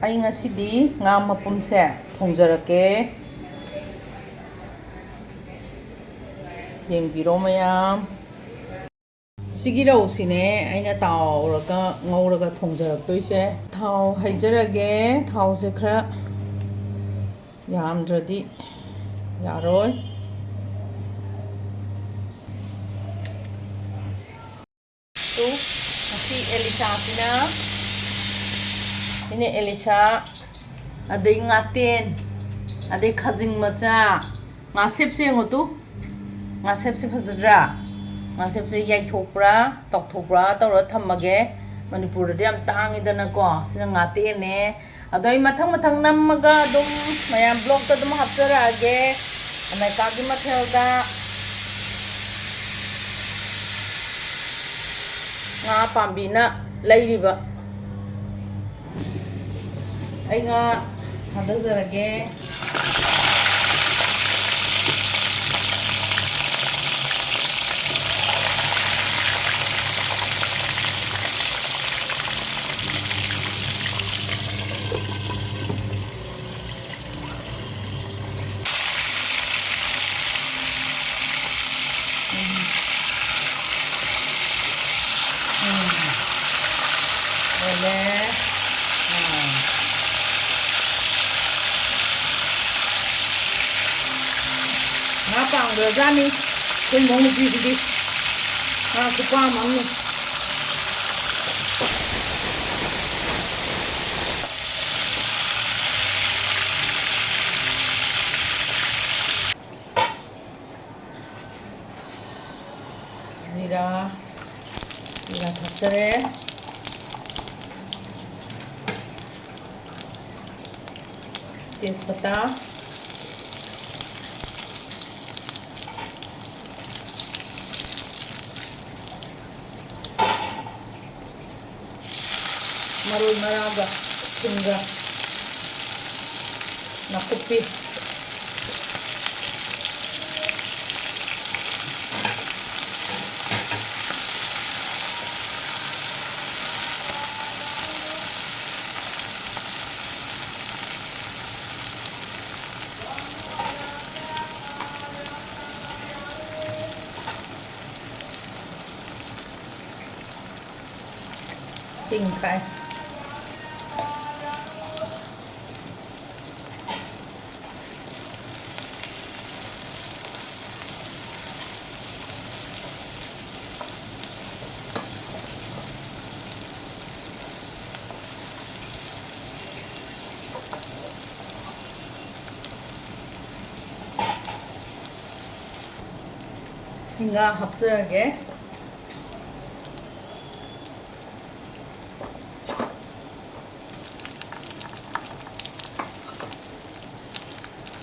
ꯑꯩ ꯉꯁꯤꯗꯤ ꯉꯥ ꯃꯄꯨꯝꯁꯦ ꯊꯣꯡꯖꯔꯛꯀꯦ. ꯌꯦꯡꯕꯤꯔꯣ ꯃꯌꯥꯝ. ꯁꯤꯒꯤ ꯔꯧꯁꯤꯅꯦ ꯑꯩꯅ ꯇꯥꯎꯔꯒ ꯉꯧꯔꯒ ꯊꯣꯡꯖꯔꯛꯇꯣꯏꯁꯦ. ꯊꯥꯎ ꯍꯩꯖꯔꯒꯦ. ꯊꯥꯎꯁꯦ ꯈꯔ ꯌꯥꯝꯗ꯭ꯔꯗꯤ ꯌꯥꯔꯣꯏ. ꯉꯁꯤ ꯑꯦꯂꯤꯁꯥꯁꯤꯅ ꯁꯤꯅ ꯑꯦꯂꯤꯁꯥ, ꯑꯗꯩ ꯉꯥꯇꯦꯟ, ꯑꯗꯩ ꯈꯥꯖꯤꯡ ꯃꯆꯥ, ꯉꯥꯁꯦꯞꯁꯦ ꯌꯦꯡꯉꯣ ꯇꯨ. ꯉꯥꯁꯦꯞꯁꯦ ꯐꯖꯗ꯭ꯔꯥ? ꯉꯥꯁꯦꯞꯁꯦ ꯌꯥꯏꯊꯣꯛꯄ꯭ꯔꯥ ꯇꯥꯎꯊꯣꯛꯄ꯭ꯔꯥ ꯇꯧꯔ ꯊꯝꯃꯒꯦ. ꯃꯅꯤꯄꯨꯔꯗꯗꯤ ꯌꯥꯝ ꯇꯥꯡꯉꯤꯗꯅꯀꯣ. ꯁꯤꯅ ꯉꯥꯇꯦꯟꯅꯦ. ꯑꯗꯣ ꯑꯩ ꯃꯊꯪ ꯅꯝꯃꯒ ꯑꯗꯨꯝ ꯃꯌꯥꯝ ꯕ꯭ꯂꯣꯛꯇ ꯑꯗꯨꯝ ꯍꯥꯞꯆꯔꯛꯑꯒꯦ. ꯑꯅꯩꯀꯥꯒꯤ ꯃꯊꯦꯜꯗ ꯉꯥ ꯄꯥꯝꯕꯤꯅ ꯂꯩꯔꯤꯕ. ꯑꯩ ꯉꯥ ꯊꯥꯗꯖꯔꯒꯦ. Ngã bằng được ra đi. Trên mông một gì đi. Cứ qua mắm đi. Zira thachare. Tejpata. Marul maraga, singga, nakupi. Tingkai. Hingga hapsarage.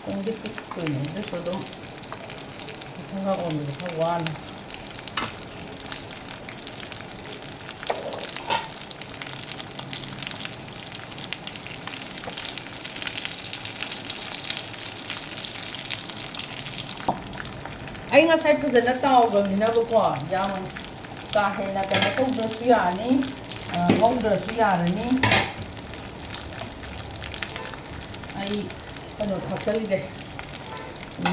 Kung dipit ko yun, dito doon. Ito nga ko nito, hawan. Ay ngasay fazana tawagin na ba ko? Yang kahit na kaya itong braso yani, ngong braso yani. Ay ano thapsali de.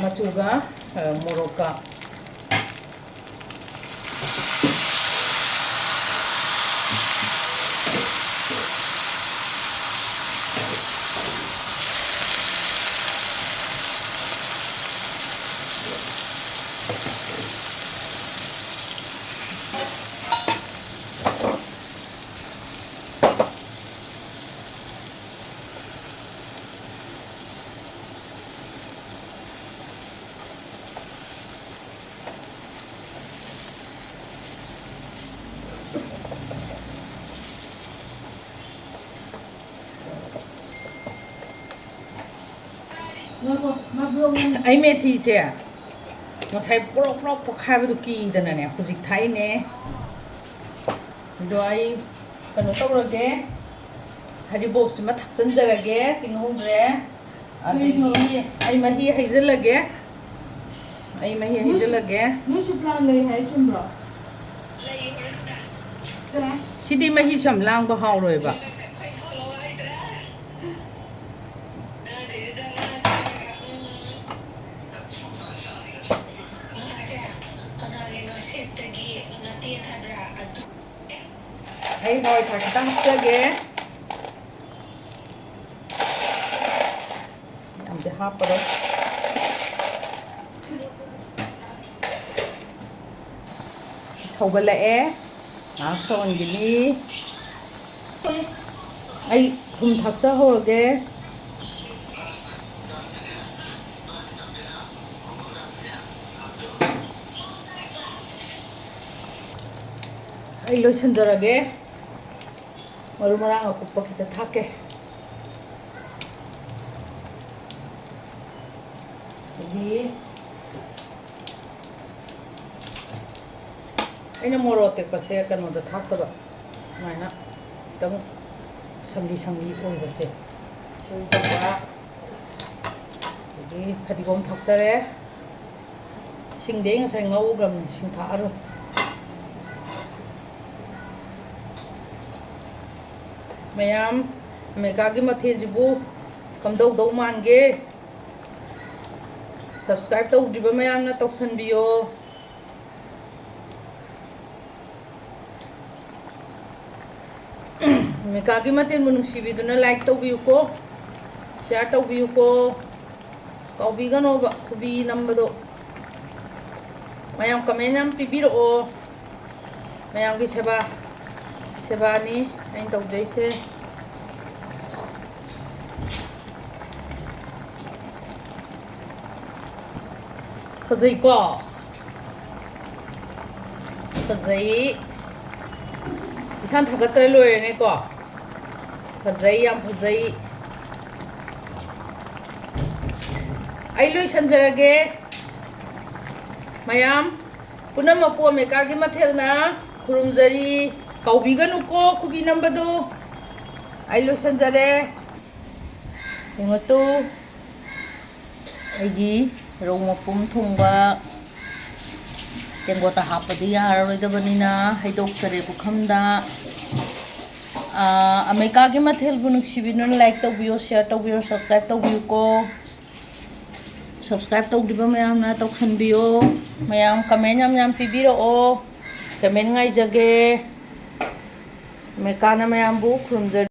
Machuga, moroka. Ay methi che. Ngasay porok pokhabadu kidana ne hujik thai ne. Do ai kano tawrage. Haribop sima thaksanjarage tinghongre. Adagi ai mahi haijalage. Ai mahi haijalage. No plan lay hai chumbra. Sidi mahi sam lang ba haw roi ba. hawai thar khitang hapjage yamde haparo saugala'e ngak saungangini ai thum thakcha horge ai loisanjarage maru marang akuppa khita thake ini aina moro tekpase kanoda thakaba maina tang samli oibase sui taba ini phadigom thakjare singde ngasai ngaugram sing tharo mayam megagi mathel jibu kamdau dau mange subscribe tawdriba mayam na tawsanbiyo megagi mathel munungsibiduna like tawbiyuko share tawbiyuko kawbiganoba khubi nambado mayam comment yam pibiro mayam gi seba ni ain tawjaise fazai ko fazai isan thagatsai loire ne ko fazai yam fazai ai loi sanjarage mayam punam mapu megagi mathel na khurumjari kaubiganu ko khubi nambado ai loi sanjare yengotu aigi Rohu Mapum Thongba tengota hapadi yaroidabanina haidokjare bukhamda amekagi mathel bunuksibinu like tawbiyo share tawbiyo subscribe tawbiyo ko subscribe tawdiba mayam na tawsanbiyo mayam comment yam pibiro comment ngai jage mekana mayam bu khurumjar